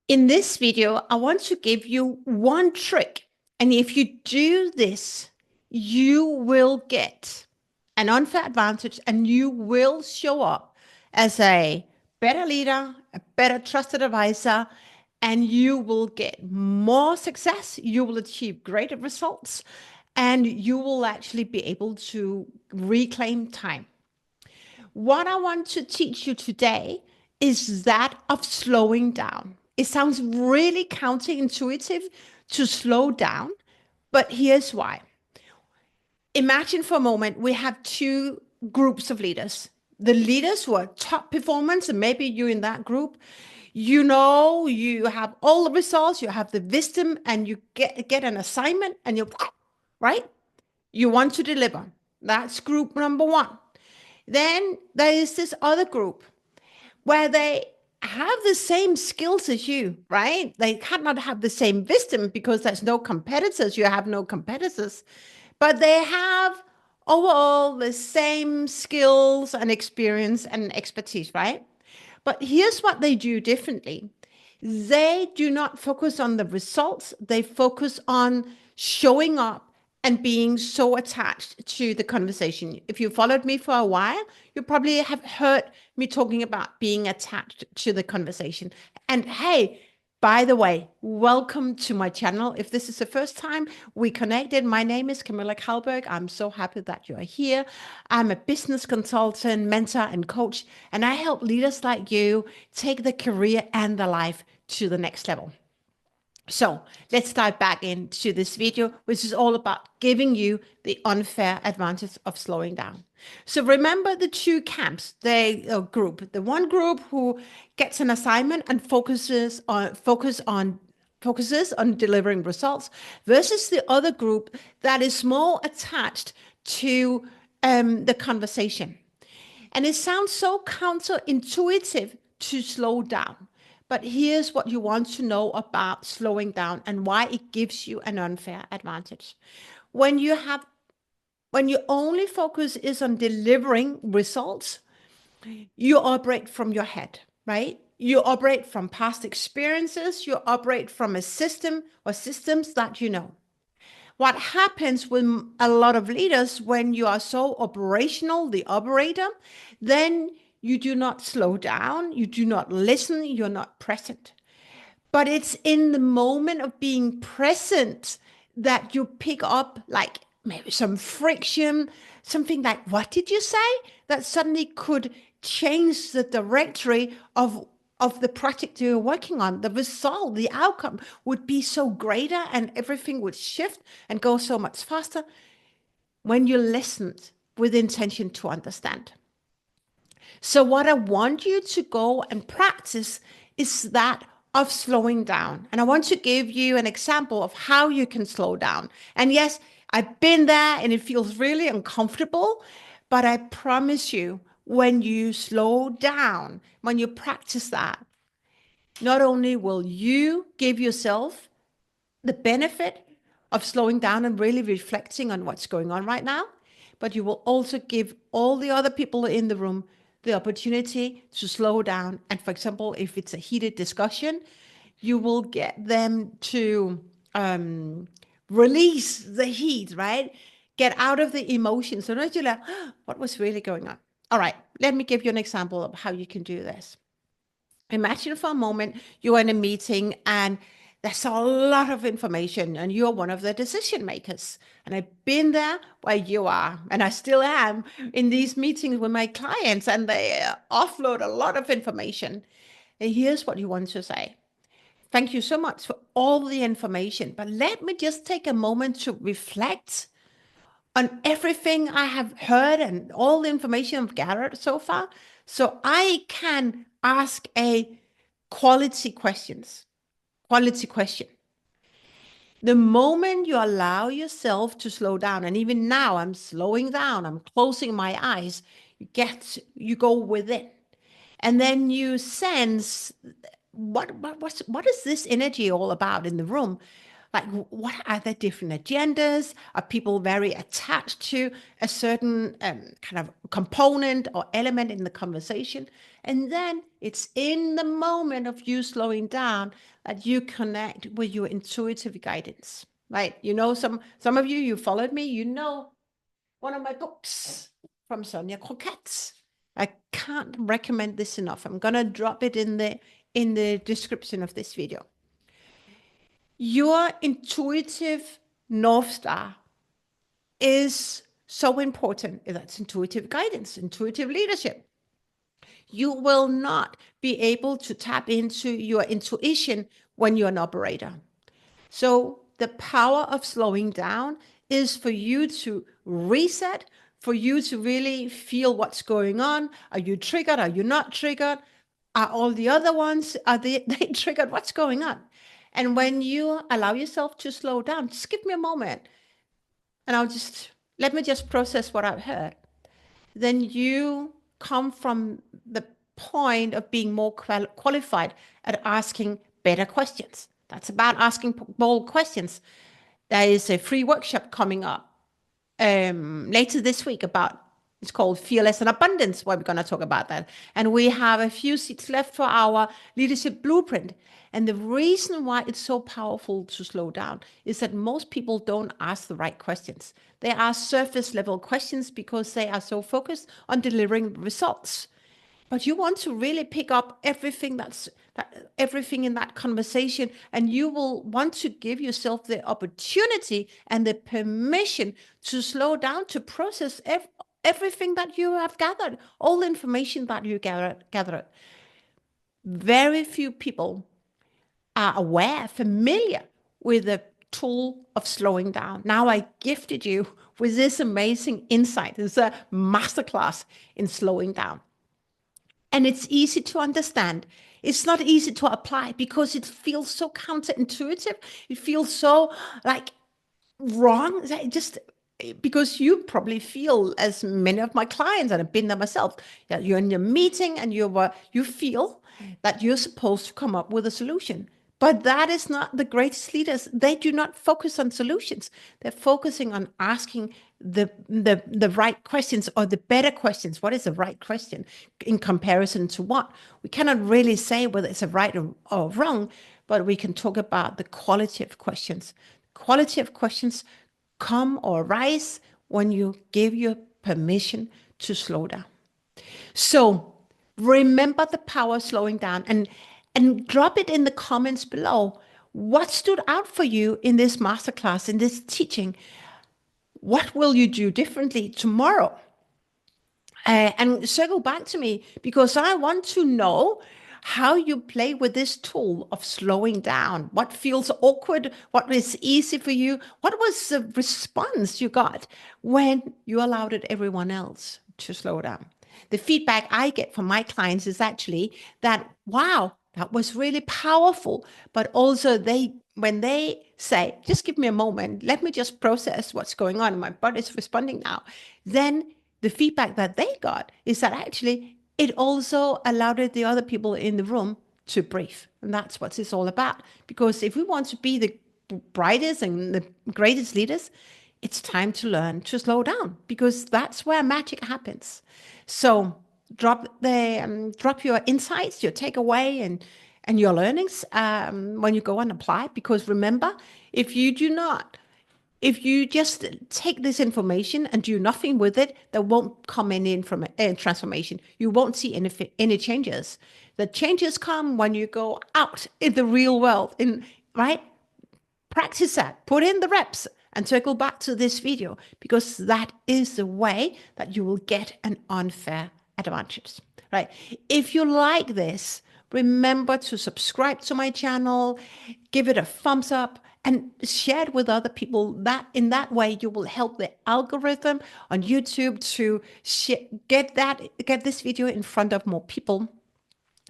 In this video, I want to give you one trick. And if you do this, you will get an unfair advantage and you will show up as a better leader, a better trusted advisor, and you will get more success. You will achieve greater results and you will actually be able to reclaim time. What I want to teach you today is that of slowing down. It sounds really counterintuitive to slow down, but here's why. Imagine for a moment we have two groups of leaders. The leaders who are top performance, and maybe you're in that group, you have all the results, you have the wisdom, and you get an assignment, and right? You want to deliver. That's group number one. Then there is this other group where they have the same skills as you, right? They cannot have the same wisdom because there's no competitors. You have no competitors, but they have overall the same skills and experience and expertise, right? But here's what they do differently. They do not focus on the results. They focus on showing up and being so attached to the conversation. If you followed me for a while, you probably have heard me talking about being attached to the conversation. And hey, by the way, welcome to my channel. If this is the first time we connected, my name is Camilla Calberg. I'm so happy that you are here. I'm a business consultant, mentor, and coach, and I help leaders like you take the career and the life to the next level. So let's dive back into this video, which is all about giving you the unfair advantage of slowing down. So remember the two camps, the one group who gets an assignment and focuses on delivering results versus the other group that is more attached to the conversation. And it sounds so counterintuitive to slow down. But here's what you want to know about slowing down and why it gives you an unfair advantage. When your only focus is on delivering results, you operate from your head, right? You operate from past experiences, you operate from a system or systems that you know. What happens with a lot of leaders when you are so operational, the operator, then you do not slow down, you do not listen, you're not present. But it's in the moment of being present that you pick up like maybe some friction, something like, what did you say? That suddenly could change the directory of the project you're working on. The result, the outcome would be so greater and everything would shift and go so much faster when you listened with intention to understand. So what I want you to go and practice is that of slowing down. And I want to give you an example of how you can slow down. And yes, I've been there and it feels really uncomfortable, but I promise you, when you slow down, when you practice that, not only will you give yourself the benefit of slowing down and really reflecting on what's going on right now, but you will also give all the other people in the room the opportunity to slow down. And for example, if it's a heated discussion, you will get them to release the heat, right? Get out of the emotions. So not you're like, oh, what was really going on? All right, let me give you an example of how you can do this. Imagine for a moment you're in a meeting and there's a lot of information and you're one of the decision makers. And I've been there where you are, and I still am in these meetings with my clients, and they offload a lot of information. And here's what you want to say. Thank you so much for all the information, but let me just take a moment to reflect on everything I have heard and all the information I've gathered so far, so I can ask a quality question. The moment you allow yourself to slow down, and even now I'm slowing down, I'm closing my eyes, you go within, and then you sense what is this energy all about in the room? Like, what are the different agendas? Are people very attached to a certain kind of component or element in the conversation? And then it's in the moment of you slowing down that you connect with your intuitive guidance, right? You know, some of you followed me, you know, one of my books from Sonia Croquette's. I can't recommend this enough. I'm going to drop it in the description of this video. Your intuitive North Star is so important. That's intuitive guidance, intuitive leadership. You will not be able to tap into your intuition when you're an operator. So the power of slowing down is for you to reset, for you to really feel what's going on. Are you triggered? Are you not triggered? Are all the other ones, are they triggered? What's going on? And when you allow yourself to slow down, just give me a moment and let me just process what I've heard. Then you come from the point of being more qualified at asking better questions. That's about asking bold questions. There is a free workshop coming up later this week about, it's called Fearless and Abundance, where we're going to talk about that. And we have a few seats left for our leadership blueprint. And the reason why it's so powerful to slow down is that most people don't ask the right questions. They ask surface level questions because they are so focused on delivering results. But you want to really pick up everything everything in that conversation, and you will want to give yourself the opportunity and the permission to slow down, to process everything that you have gathered, all the information that you gathered. Very few people are familiar with the tool of slowing down. Now I gifted you with this amazing insight. It's a masterclass in slowing down. And it's easy to understand. It's not easy to apply because it feels so counterintuitive. It feels so like wrong. Just because you probably feel, as many of my clients, and I've been there myself, that you're in your meeting and you feel that you're supposed to come up with a solution. But that is not the greatest leaders. They do not focus on solutions. They're focusing on asking the right questions, or the better questions. What is the right question in comparison to what? We cannot really say whether it's a right or wrong, but we can talk about the quality of questions. Quality of questions come or rise when you give your permission to slow down. So remember the power of slowing down, and drop it in the comments below. What stood out for you in this masterclass, in this teaching? What will you do differently tomorrow? And circle back to me, because I want to know how you play with this tool of slowing down. What feels awkward? What is easy for you? What was the response you got when you allowed everyone else to slow down? The feedback I get from my clients is actually that, wow, that was really powerful. But also when they say, just give me a moment, let me just process what's going on, my body's responding now, then the feedback that they got is that actually it also allowed the other people in the room to breathe. And that's what it's all about. Because if we want to be the brightest and the greatest leaders, it's time to learn to slow down, because that's where magic happens. So drop your insights, your takeaway, and your learnings when you go and apply. Because remember, if you just take this information and do nothing with it, there won't come any transformation. You won't see any changes. The changes come when you go out in the real world, right? Practice that, put in the reps, and circle back to this video, because that is the way that you will get an unfair advantage, right? If you like this, remember to subscribe to my channel, give it a thumbs up, and share it with other people. That in that way you will help the algorithm on YouTube to get this video in front of more people.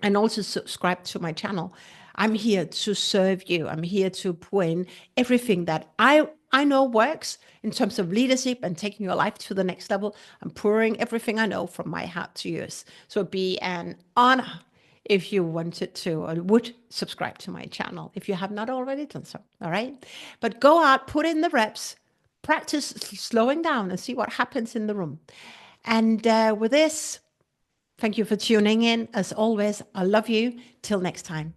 And also subscribe to my channel. I'm here to serve you. I'm here to pour in everything that I know works in terms of leadership and taking your life to the next level. I'm pouring everything I know from my heart to yours. So it'd be an honor if you wanted to or would subscribe to my channel if you have not already done so. All right. But go out, put in the reps, practice slowing down and see what happens in the room. And with this, thank you for tuning in. As always, I love you. Till next time.